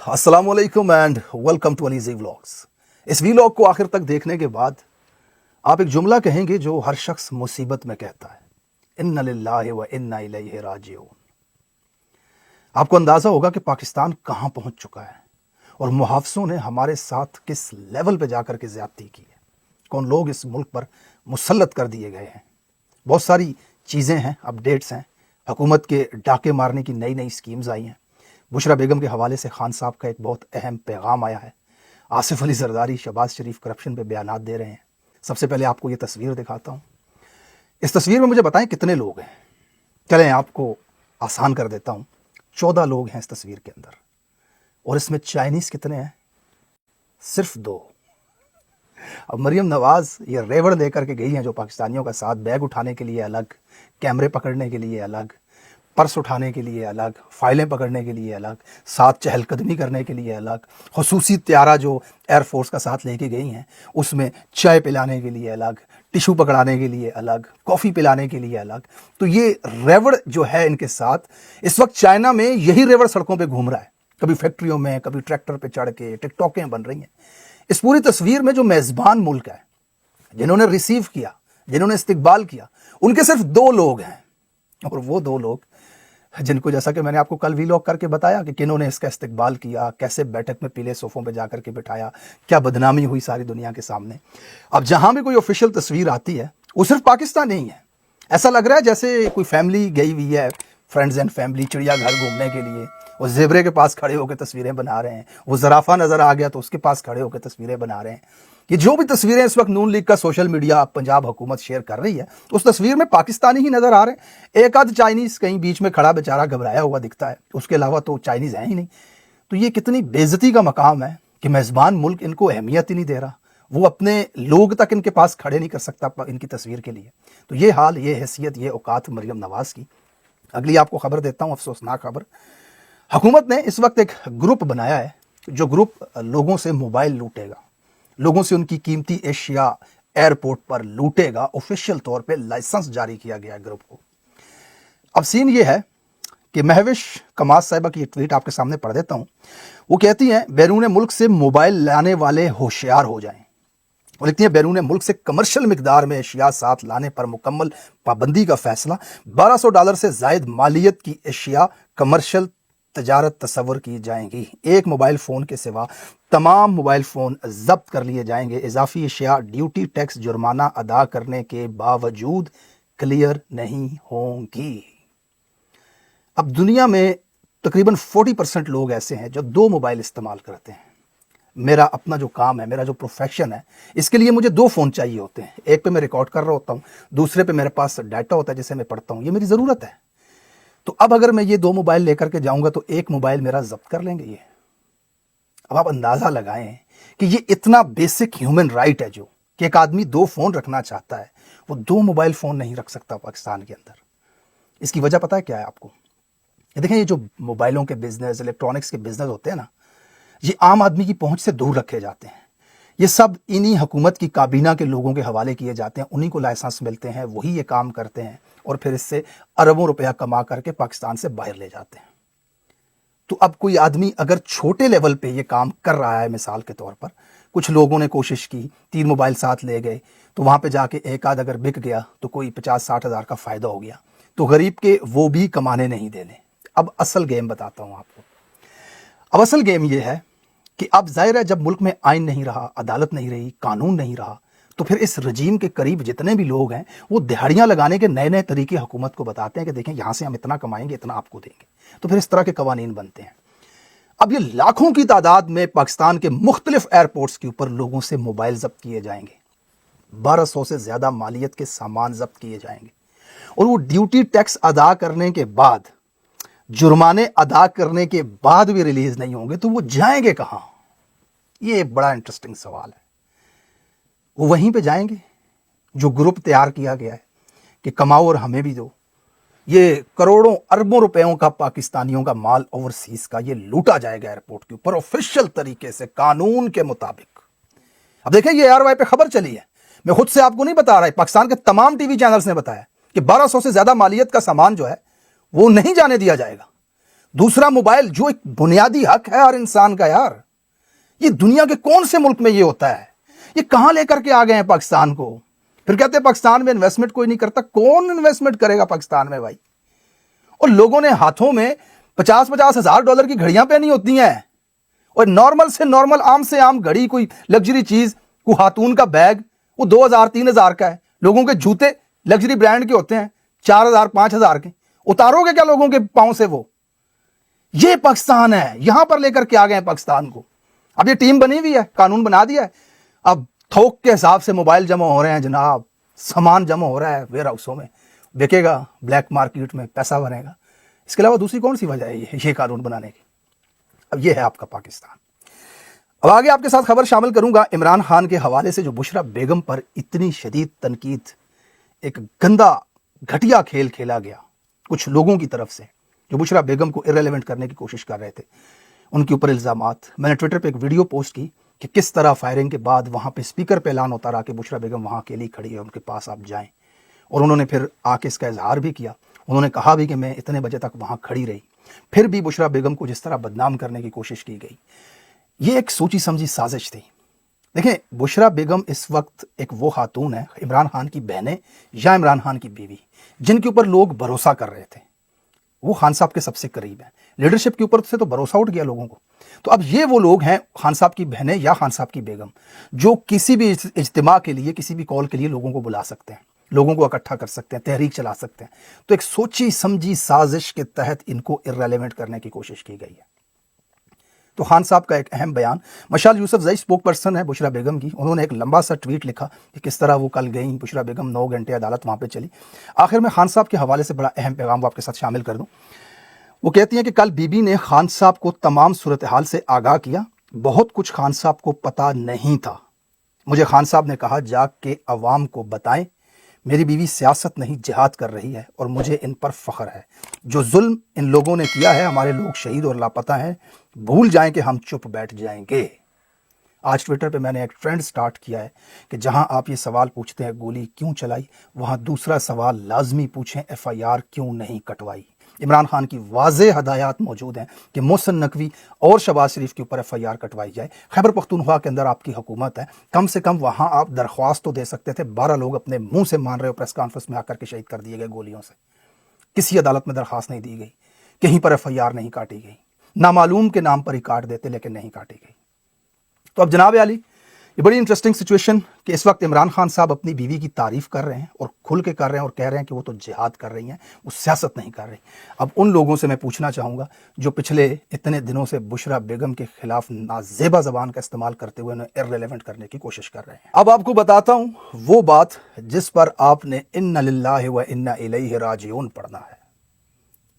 अस्सलाम वालेकुम and welcome to अलीज़ी vlogs. इस वीलॉग को आखिर तक देखने के बाद आप एक जुमला कहेंगे जो हर शख्स मुसीबत में कहता है, इन्ना लिल्लाहि व इन्ना इलैहि राजिऊन। आपको अंदाज़ा होगा कि पाकिस्तान कहाँ पहुँच चुका है और मुहाफ़िज़ों ने हमारे साथ किस लेवल पे जाकर के ज़्यादती की है, कौन लोग इस मुल्क पर मुसल्लत कर दिए गए हैं। बहुत सारी चीज़ें हैं, अपडेट्स हैं, हुकूमत के डाके मारने की नई नई स्कीम्स आई हैं। बुशरा बेगम के हवाले से खान साहब का एक बहुत अहम पैगाम आया है। आसिफ अली जरदारी शहबाज शरीफ करप्शन पे बयानात दे रहे हैं। सबसे पहले आपको ये तस्वीर दिखाता हूँ। इस तस्वीर में मुझे बताएं कितने लोग हैं। चलें आपको आसान कर देता हूँ, 14 लोग हैं इस तस्वीर के अंदर, और इसमें चाइनीज़ कितने हैं? सिर्फ 2। अब मरियम नवाज ये रेवड़ लेकर के गई हैं जो पाकिस्तानियों का साथ, बैग उठाने के लिए अलग, कैमरे पकड़ने के लिए अलग, पर्स उठाने के लिए अलग, फाइलें पकड़ने के लिए अलग, साथ चहलकदमी करने के लिए अलग, खसूसी त्यारा जो एयरफोर्स का साथ लेके गई हैं उसमें चाय पिलाने के लिए अलग, टिशू पकड़ाने के लिए अलग, कॉफ़ी पिलाने के लिए अलग। तो ये रेवड़ जो है इनके साथ, इस वक्त चाइना में यही रेवड़ सड़कों पे घूम रहा है, कभी फैक्ट्रियों में, कभी ट्रैक्टर पे चढ़ के टिकटॉकें बन रही हैं। इस पूरी तस्वीर में जो मेज़बान मुल्क है, जिन्होंने रिसीव किया, जिन्होंने इस्तकबाल किया, उनके सिर्फ 2 लोग हैं, और वो 2 लोग जिनको जैसा कि मैंने आपको कल वीलॉग करके बताया कि किन्होंने इसका इस्तकबाल किया, कैसे बैठक में पीले सोफ़ों पे जाकर के बिठाया, क्या बदनामी हुई सारी दुनिया के सामने। अब जहाँ भी कोई ऑफिशियल तस्वीर आती है वो सिर्फ पाकिस्तान नहीं है। ऐसा लग रहा है जैसे कोई फैमिली गई हुई है, फ्रेंड्स एंड फैमिली, चिड़ियाघर घूमने के लिए, वो ज़ेबरे के पास खड़े होकर तस्वीरें बना रहे हैं, वो ज़राफ़ा नज़र आ गया तो उसके पास खड़े होकर तस्वीरें बना रहे हैं। कि जो भी तस्वीरें इस वक्त नून लीग का सोशल मीडिया पंजाब हुकूमत शेयर कर रही है, उस तस्वीर में पाकिस्तानी ही नज़र आ रहे हैं। एक आध चाइनीज़ कहीं बीच में खड़ा बेचारा घबराया हुआ दिखता है, उसके अलावा तो चाइनीज़ है ही नहीं। तो ये कितनी बेइज्जती का मकाम है कि मेज़बान मुल्क इनको अहमियत ही नहीं दे रहा, वो अपने लोग तक इनके पास खड़े नहीं कर सकता इनकी तस्वीर के लिए। तो ये हाल, ये हैसियत, ये औकात मरियम नवाज़ की। अगली आपको खबर देता हूँ, अफसोसनाक खबर। हुकूमत ने इस वक्त एक ग्रुप बनाया है, जो ग्रुप लोगों से मोबाइल लूटेगा, लोगों से उनकी कीमती एशिया एयरपोर्ट पर लूटेगा। ऑफिशियल तौर पे लाइसेंस जारी किया गया है ग्रुप को। अब सीन ये है कि महविश कमास साहिबा की ट्वीट आपके सामने पढ़ देता हूँ। वो कहती हैं, बैरून मुल्क से मोबाइल लाने वाले होशियार हो जाएं। वो लिखती हैं, बैरून मुल्क से कमर्शियल मिकदार में एशिया साथ लाने पर मुकम्मल पाबंदी का फैसला। $1200 से जायद मालियत की एशिया कमर्शियल तजारत तस्वर की जाएंगी। एक मोबाइल फ़ोन के सिवा तमाम मोबाइल फ़ोन जब्त कर लिए जाएंगे। इजाफी एशिया ड्यूटी टैक्स जुर्माना अदा करने के बावजूद क्लियर नहीं होंगी। अब दुनिया में तकरीबन 40% लोग ऐसे हैं जो 2 मोबाइल इस्तेमाल करते हैं। मेरा अपना जो काम है, मेरा जो प्रोफेशन है, इसके लिए मुझे 2 फ़ोन चाहिए होते हैं। एक पे मैं रिकॉर्ड कर रहा होता हूँ, दूसरे पे मेरे पास डाटा होता है जिसे मैं पढ़ता हूँ। ये मेरी ज़रूरत है। तो अब अगर मैं ये 2 मोबाइल लेकर के जाऊंगा तो एक मोबाइल मेरा जब्त कर लेंगे ये। अब आप अंदाज़ा लगाएं कि ये इतना बेसिक ह्यूमन राइट है जो कि एक आदमी 2 फ़ोन रखना चाहता है, वो 2 मोबाइल फ़ोन नहीं रख सकता पाकिस्तान के अंदर। इसकी वजह पता है क्या है आपको? ये देखें, ये जो मोबाइलों के बिजनेस, इलेक्ट्रॉनिक्स के बिजनेस होते हैं ना, ये आम आदमी की पहुंच से दूर रखे जाते हैं। ये सब इन्हीं हुकूमत की काबीना के लोगों के हवाले किए जाते हैं, उन्हीं को लाइसेंस मिलते हैं, वही ये काम करते हैं और फिर इससे अरबों रुपया कमा करके पाकिस्तान से बाहर ले जाते हैं। तो अब कोई आदमी अगर छोटे लेवल पे ये काम कर रहा है, मिसाल के तौर पर कुछ लोगों ने कोशिश की, 3 मोबाइल साथ ले गए, तो वहाँ पे जाके एक आध अगर बिक गया तो कोई 50-60 हज़ार का फ़ायदा हो गया, तो गरीब के वो भी कमाने नहीं देने। अब असल गेम बताता हूँ आपको। अब असल गेम ये है कि अब ज़ाहिर है जब मुल्क में आइन नहीं रहा, अदालत नहीं रही, कानून नहीं रहा, तो फिर इस रजीम के करीब जितने भी लोग हैं वो दिहाड़ियाँ लगाने के नए नए तरीके हुकूमत को बताते हैं कि देखें यहाँ से हम इतना कमाएंगे, इतना आपको देंगे। तो फिर इस तरह के कवानीन बनते हैं। अब ये लाखों की तादाद में पाकिस्तान के मुख्तलिफ एयरपोर्ट्स के ऊपर लोगों से मोबाइल जब्त किए जाएंगे, 1200 से ज़्यादा मालियत के सामान जब्त किए जाएंगे, और वो ड्यूटी टैक्स अदा करने के बाद, जुर्माने अदा करने के बाद भी रिलीज़ नहीं होंगे। तो वो जाएंगे कहाँ? ये एक बड़ा इंटरेस्टिंग सवाल है। वो वहीं पे जाएंगे जो ग्रुप तैयार किया गया है कि कमाओ और हमें भी दो। ये करोड़ों अरबों रुपयों का पाकिस्तानियों का माल ओवरसीज का ये लूटा जाएगा एयरपोर्ट के ऊपर ऑफिशियल तरीके से, कानून के मुताबिक। अब देखें, ये ARY पे खबर चली है, मैं खुद से आपको नहीं बता रहा, पाकिस्तान के तमाम टीवी चैनल्स ने बताया कि 1200 से ज्यादा मालियत का सामान जो है वो नहीं जाने दिया जाएगा। दूसरा मोबाइल, जो एक बुनियादी हक है हर इंसान का यार। ये दुनिया के कौन से मुल्क में ये होता है? ये कहां लेकर के आ गए हैं पाकिस्तान को? फिर कहते हैं पाकिस्तान में इन्वेस्टमेंट कोई नहीं करता। कौन इन्वेस्टमेंट करेगा पाकिस्तान में भाई? और लोगों ने हाथों में 50-50 हजार डॉलर की घड़ियां पहनी होती हैं, और नॉर्मल से नॉर्मल आम से आम घड़ी, कोई लग्जरी चीज, कोई खातून का बैग, वो 2000-3000 का है। लोगों के जूते लग्जरी ब्रांड के होते हैं, 4000-5000 के। उतारोगे क्या लोगों के पांव से वो? ये पाकिस्तान है, यहां पर लेकर के आ गए हैं पाकिस्तान को। अब ये टीम बनी हुई है, कानून बना दिया है, अब थोक के हिसाब से मोबाइल जमा हो रहे हैं जनाब, सामान जमा हो रहा है वेयर हाउसों में, बिकेगा, ब्लैक मार्केट में पैसा बनेगा। इसके अलावा दूसरी कौन सी वजह है ये कानून बनाने की? अब ये है आपका पाकिस्तान। अब आगे आपके साथ खबर शामिल करूंगा इमरान खान के हवाले से, जो बुशरा बेगम पर इतनी शदीद तनकीद, एक गंदा घटिया खेल खेला गया कुछ लोगों की तरफ से, जो बुशरा बेगम को इररिलेवेंट करने की कोशिश कर रहे थे, उनके ऊपर इल्जामात। मैंने ट्विटर पे एक वीडियो पोस्ट की कि किस तरह फायरिंग के बाद वहां पे स्पीकर पे ऐलान होता रहा कि बुशरा बेगम वहां अकेली खड़ी है, उनके पास आप जाएं, और उन्होंने फिर आके इसका इजहार भी किया। उन्होंने कहा भी कि मैं इतने बजे तक वहां खड़ी रही। फिर भी बुशरा बेगम को जिस तरह बदनाम करने की कोशिश की गई, ये एक सोची समझी साजिश थी। देखें, बुशरा बेगम इस वक्त एक वो खातून है, इमरान खान की बहनें या इमरान खान की बीवी, जिनके ऊपर लोग भरोसा कर रहे थे। वो खान साहब के सबसे करीब हैं, लीडरशिप के ऊपर से तो भरोसा उठ गया लोगों को। तो अब ये वो लोग हैं, खान साहब की बहनें या खान साहब की बेगम, जो किसी भी इज्तिमा के लिए, किसी भी कॉल के लिए लोगों को बुला सकते हैं, लोगों को इकट्ठा कर सकते हैं, तहरीक चला सकते हैं। तो एक सोची समझी साजिश के तहत इनको इररिलेवेंट करने की कोशिश की गई है। तो खान साहब का एक अहम बयान, मशाल यूसुफजई स्पोक पर्सन है बुशरा बेगम की, उन्होंने एक लंबा सा ट्वीट लिखा कि किस तरह वो कल गई, बुशरा बेगम 9 घंटे अदालत वहाँ पे चली। आखिर में खान साहब के हवाले से बड़ा अहम पैगाम आपके साथ शामिल कर दूँ। वो कहती हैं कि कल बीबी ने खान साहब को तमाम सूरत हाल से आगाह किया, बहुत कुछ खान साहब को पता नहीं था। मुझे खान साहब ने कहा जाग के अवाम को बताएं, मेरी बीवी सियासत नहीं जिहाद कर रही है और मुझे इन पर फ़ख्र है। जो जुल्म इन लोगों ने किया है, हमारे लोग शहीद और लापता हैं, भूल जाएं कि हम चुप बैठ जाएंगे। आज ट्विटर पे मैंने एक ट्रेंड स्टार्ट किया है कि जहां आप ये सवाल पूछते हैं गोली क्यों चलाई, वहां दूसरा सवाल लाजमी पूछें, FIR क्यों नहीं कटवाई। इमरान खान की वाज़ेह हदायत मौजूद हैं कि मोहसिन नकवी और शहबाज शरीफ के ऊपर FIR कटवाई जाए। खैबर पख्तूनख्वा के अंदर आपकी हुकूमत है, कम से कम वहां आप दरख्वास्त तो दे सकते थे। 12 लोग अपने मुंह से मान रहे हो, प्रेस कॉन्फ्रेंस में आकर के शहीद कर दिए गए गोलियों से। किसी अदालत में दरख्वास्त नहीं दी गई, कहीं पर FIR नहीं काटी गई, नामालूम के नाम पर ही काट देते लेकिन नहीं काटी गई। तो अब जनाब आली, ये बड़ी इंटरेस्टिंग सिचुएशन कि इस वक्त इमरान खान साहब अपनी बीवी की तारीफ कर रहे हैं और खुल के कर रहे हैं और कह रहे हैं कि वो तो जिहाद कर रही हैं, वो सियासत नहीं कर रही। अब उन लोगों से मैं पूछना चाहूँगा जो पिछले इतने दिनों से बुशरा बेगम के खिलाफ नाजेबा ज़बान का इस्तेमाल करते हुए उन्हें इररिलेवेंट करने की कोशिश कर रहे हैं। अब आपको बताता हूँ वो बात जिस पर आपने इन्ना लिल्लाहि व इन्ना इलैहि राजिऊन पढ़ना है।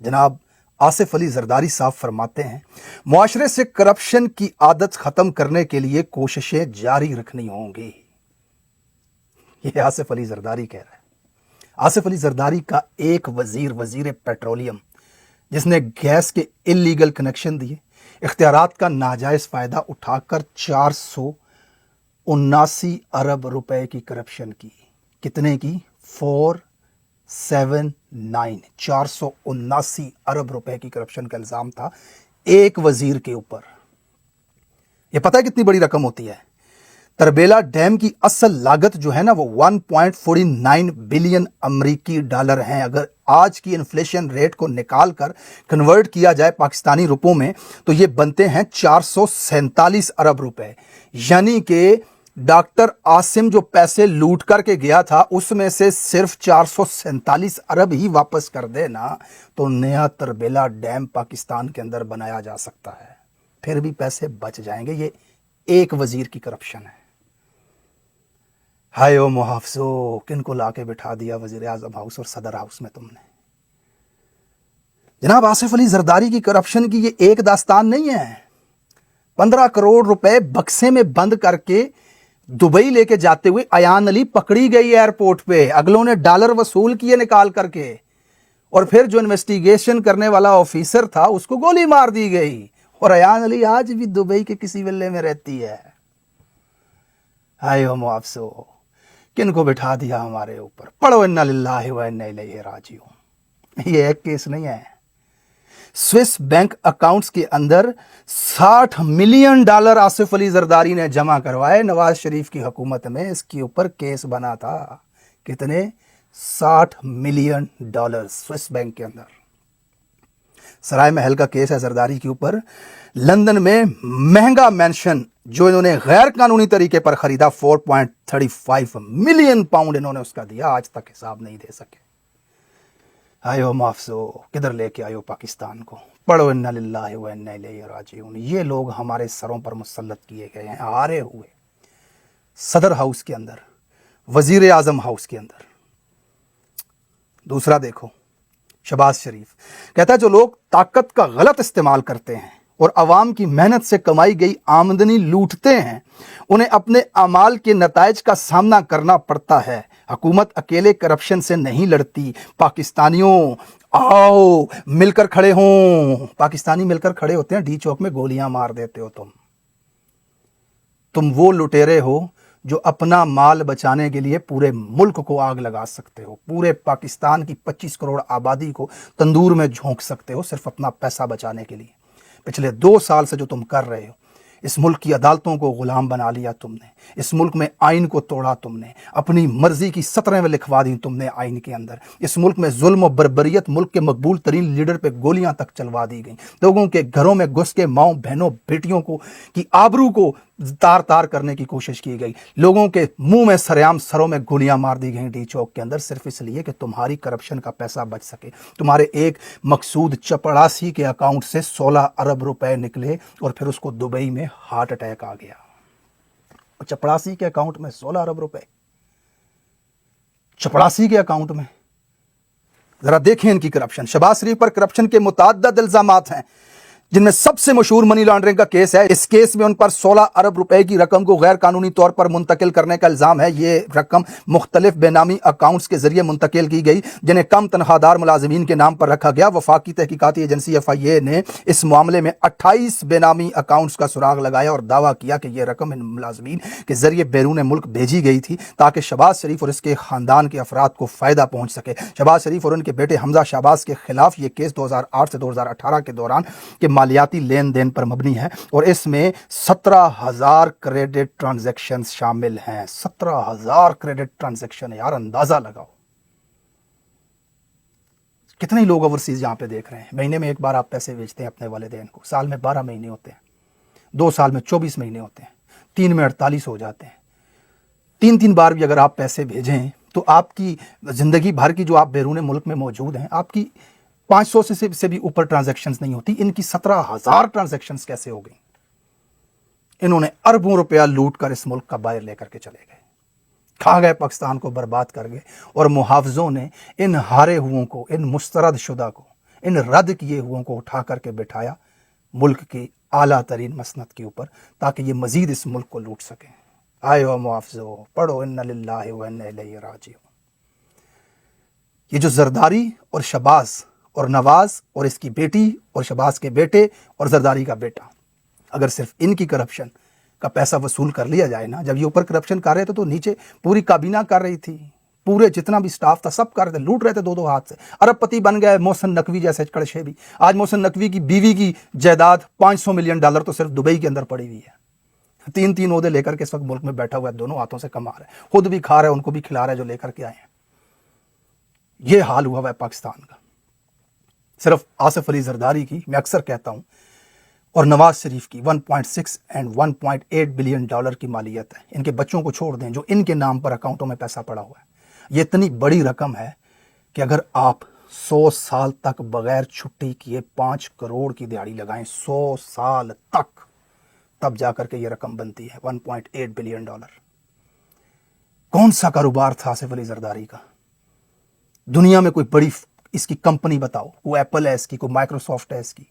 जनाब आसिफ अली जरदारी साहब फरमाते हैं, मुआशरे से करप्शन की आदत खत्म करने के लिए कोशिशें जारी रखनी होंगी। ये आसिफ अली जरदारी कह रहा है। आसिफ अली जरदारी का एक वजीर पेट्रोलियम, जिसने गैस के इलीगल कनेक्शन दिए, इख्तियारात का नाजायज फायदा उठाकर 479 अरब रुपए की करप्शन की। कितने की? 479 अरब रुपए की करप्शन का इल्जाम था एक वजीर के ऊपर। यह पता है कितनी बड़ी रकम होती है? तरबेला डैम की असल लागत जो है ना, वो 1.49 बिलियन अमरीकी डॉलर हैं। अगर आज की इन्फ्लेशन रेट को निकाल कर कन्वर्ट किया जाए पाकिस्तानी रुपयों में तो ये बनते हैं 447 अरब रुपए। यानी कि डॉक्टर आसिम जो पैसे लूट करके गया था, उसमें से सिर्फ 447 अरब ही वापस कर देना तो नया तरबेला डैम पाकिस्तान के अंदर बनाया जा सकता है। फिर भी पैसे बच जाएंगे। ये एक वजीर की करप्शन है। हाय ओ मुहाफिजो, किनको लाके बिठा दिया वजीर आजम हाउस और सदर हाउस में तुमने। जनाब आसिफ अली जरदारी की करप्शन की ये एक दास्तान नहीं है। 15 करोड़ रुपए बक्से में बंद करके दुबई लेके जाते हुए अयान अली पकड़ी गई एयरपोर्ट पे। अगलों ने डॉलर वसूल किए निकाल करके, और फिर जो इन्वेस्टिगेशन करने वाला ऑफिसर था उसको गोली मार दी गई। और अयान अली आज भी दुबई के किसी विले में रहती है। हाय हो मुआफिजो, किनको बिठा दिया हमारे ऊपर। पढ़ो इन्ना लिल्लाहि व इन्ना इलैहि राजिऊन। ये एक केस नहीं है, स्विस बैंक अकाउंट्स के अंदर $60 मिलियन आसिफ अली जरदारी ने जमा करवाए। नवाज शरीफ की हुकूमत में इसके ऊपर केस बना था। कितने? $60 मिलियन स्विस बैंक के अंदर। सराय महल का केस है जरदारी के ऊपर। लंदन में महंगा मेंशन जो इन्होंने गैर कानूनी तरीके पर खरीदा, 4.35 मिलियन पाउंड इन्होंने उसका दिया, आज तक हिसाब नहीं दे सके। आयो माफसो, किधर लेके आयो पाकिस्तान को। पढ़ो इन्ना लिल्लाहि व इन्ना इलैहि राजिऊन। ये लोग हमारे सरों पर मुसल्लत किए गए हैं, हारे हुए। सदर हाउस के अंदर, वजीर आजम हाउस के अंदर। दूसरा देखो, शहबाज शरीफ कहता है जो लोग ताकत का गलत इस्तेमाल करते हैं और अवाम की मेहनत से कमाई गई आमदनी लूटते हैं, उन्हें अपने अमाल के नताइज का सामना करना पड़ता है। हुकूमत अकेले करप्शन से नहीं लड़ती। पाकिस्तानियों आओ मिलकर खड़े हों। पाकिस्तानी मिलकर खड़े होते हैं, डी चौक में गोलियां मार देते हो तुम वो लुटेरे हो जो अपना माल बचाने के लिए पूरे मुल्क को आग लगा सकते हो, पूरे पाकिस्तान की 25 करोड़ आबादी को तंदूर में झोंक सकते हो सिर्फ अपना पैसा बचाने के लिए। पिछले 2 साल से जो तुम कर रहे हो, इस मुल्क की अदालतों को गुलाम बना लिया तुमने, इस मुल्क में आइन को तोड़ा तुमने, अपनी मर्जी की 17वें लिखवा दी तुमने आइन के अंदर। इस मुल्क में जुल्म और बर्बरियत, मुल्क के मकबूल तरीन लीडर पे गोलियां तक चलवा दी गई। लोगों के घरों में घुस के माओ बहनों बेटियों को की आबरू को तार तार करने की कोशिश की गई। लोगों के मुंह में सरेआम सरों में गोलियां मार दी गई डी चौक के अंदर, सिर्फ इसलिए कि तुम्हारी करप्शन का पैसा बच सके। तुम्हारे एक मकसूद चपड़ासी के अकाउंट से 16 अरब रुपए निकले और फिर उसको दुबई में हार्ट अटैक आ गया। और चपड़ासी के अकाउंट में 16 अरब रुपए, चपड़ासी के अकाउंट में। जरा देखें इनकी करप्शन। शहबाज शरीफ पर करप्शन के मुतअद्दिद इल्जामात हैं, जिनमें सबसे मशहूर मनी लॉन्ड्रिंग का केस है। इस केस में उन पर 16 अरब रुपए की रकम को गैर कानूनी तौर पर मुंतकिल करने का इल्जाम है। ये रकम मुख्तलिफ बेनामी अकाउंट्स के जरिए मुंतकिल की गई, जिन्हें कम तनख्वाहदार मुलाजिमीन के नाम पर रखा गया। वफाकी तहकीकाती एजेंसी FIA ने इस मामले में 28 बेनामी अकाउंट्स का सुराग लगाया और दावा किया कि यह रकम इन मुलाजिमीन के जरिए बैरून मुल्क भेजी गई थी ताकि शहबाज शरीफ और इसके खानदान के अफराद को फायदा पहुंच सके। शहबाज शरीफ और उनके बेटे हमजा शहबाज के खिलाफ यह केस 2008 से 2018 के दौरान के मालियाती लेन देन पर मबनी है और इसमें 17,000 क्रेडिट ट्रांजैक्शंस शामिल हैं। 17,000 क्रेडिट ट्रांजैक्शन, यार अंदाजा लगाओ कितने लोग ओवरसीज यहां पे देख रहे हैं। महीने में एक बार आप पैसे भेजते हैं अपने वालिदैन को, साल में 12 महीने होते हैं, 2 साल में 24 महीने होते हैं, 3 में 48 हो जाते हैं। 3 बार भी अगर आप पैसे भेजें तो आपकी जिंदगी भर की जो आप बैरून मुल्क में मौजूद हैं, आपकी 500 से भी ऊपर ट्रांजैक्शंस नहीं होती। इनकी 17,000 ट्रांजैक्शंस कैसे हो गई? इन्होंने अरबों रुपया लूट कर इस मुल्क का बाहर लेकर के चले गए, खा गए, पाकिस्तान को बर्बाद कर गए। और मुहावजों ने इन हारे हुओं को, इन मुस्तरद शुदा को, इन रद्द किए हुओं को उठा करके बिठाया मुल्क की आला तरीन मसनद के ऊपर ताकि ये मजीद इस मुल्क को लूट सकें। आयो मुआवजो, पढ़ो इन्ना लिल्लाहि व इन्ना इलैहि राजिऊन। ये जो जरदारी और शहबाज और नवाज और इसकी बेटी और शहबाज के बेटे और जरदारी का बेटा, अगर सिर्फ इनकी करप्शन का पैसा वसूल कर लिया जाए ना, जब ये ऊपर करप्शन कर रहे थे तो नीचे पूरी काबीना कर रही थी, पूरे जितना भी स्टाफ था सब कर रहे थे, लूट रहे थे 2-2 हाथ से। अरबपति बन गए मोहसिन नकवी जैसे कड़शे भी। आज मोहसिन नकवी की बीवी की जायदाद $500 मिलियन तो सिर्फ दुबई के अंदर पड़ी हुई है। 3 ओहदे लेकर के इस वक्त मुल्क में बैठा हुआ है, दोनों हाथों से कमा रहा है, खुद भी खा रहा है, उनको भी खिला रहा है जो लेकर के आए हैं। ये हाल हुआ है पाकिस्तान का। सिर्फ आसिफ अली जरदारी की, मैं अक्सर कहता हूं, और नवाज शरीफ की 1.6 और 1.8 बिलियन डॉलर की मालियत है। इनके बच्चों को छोड़ दें जो इनके नाम पर अकाउंटों में पैसा पड़ा हुआ है। ये इतनी बड़ी रकम है कि अगर आप 100 साल तक बगैर छुट्टी किए 5 करोड़ की दिहाड़ी लगाएं, 100 साल तक, तब जाकर के ये रकम बनती है 1.8 बिलियन डॉलर। कौन सा कारोबार था आसिफ अली जरदारी का? दुनिया में कोई बड़ी इसकी कंपनी बताओ, कोई एप्पल है इसकी, कोई माइक्रोसॉफ्ट है इसकी,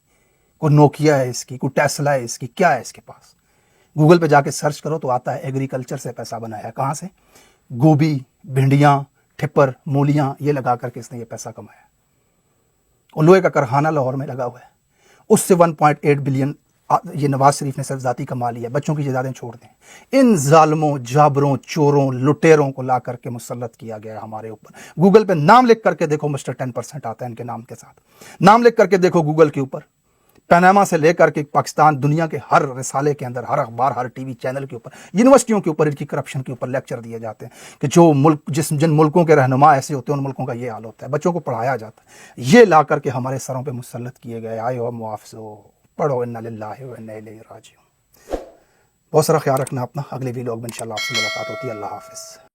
कोई नोकिया है इसकी, कोई टेस्ला है इसकी, क्या है इसके पास? गूगल पे जाके सर्च करो तो आता है एग्रीकल्चर से पैसा बनाया है। कहां से? गोभी, भिंडियां, ठिप्पर, मूलियां, ये लगा करके इसने ये पैसा कमाया। और लोहे का कारखाना लाहौर में लगा हुआ है, उससे 1.8 बिलियन یہ نواز شریف نے صرف ذاتی کما لیا، بچوں کی جائیدادیں چھوڑ دیں، ان ظالموں، جابروں، چوروں، لٹیروں کو لا کر کے مسلط کیا گیا ہے ہمارے اوپر۔ گوگل پہ نام لکھ کر کے دیکھو، مسٹر 10% آتا ہے ان کے نام کے ساتھ، نام لکھ کر کے دیکھو گوگل کے اوپر، پاناما سے لے کر کے پاکستان، دنیا کے ہر رسالے کے اندر، ہر اخبار، ہر ٹی وی چینل کے اوپر، یونیورسٹیوں کے اوپر ان کی کرپشن کے اوپر لیکچر دیے جاتے ہیں کہ جو ملک جن ملکوں کے رہنما ایسے ہوتے ہیں ان ملکوں کا یہ حال ہوتا ہے، بچوں کو پڑھایا جاتا ہے، یہ لا کر کے ہمارے سروں پہ مسلط کیے گئے۔ آئے ہو معافذو، پڑھو انا للہ و انا الیہ راجعون۔ بہت سارا خیال رکھنا اپنا، اگلے ویلاگ میں انشاءاللہ آپ سے ملاقات ہوتی ہے۔ اللہ حافظ۔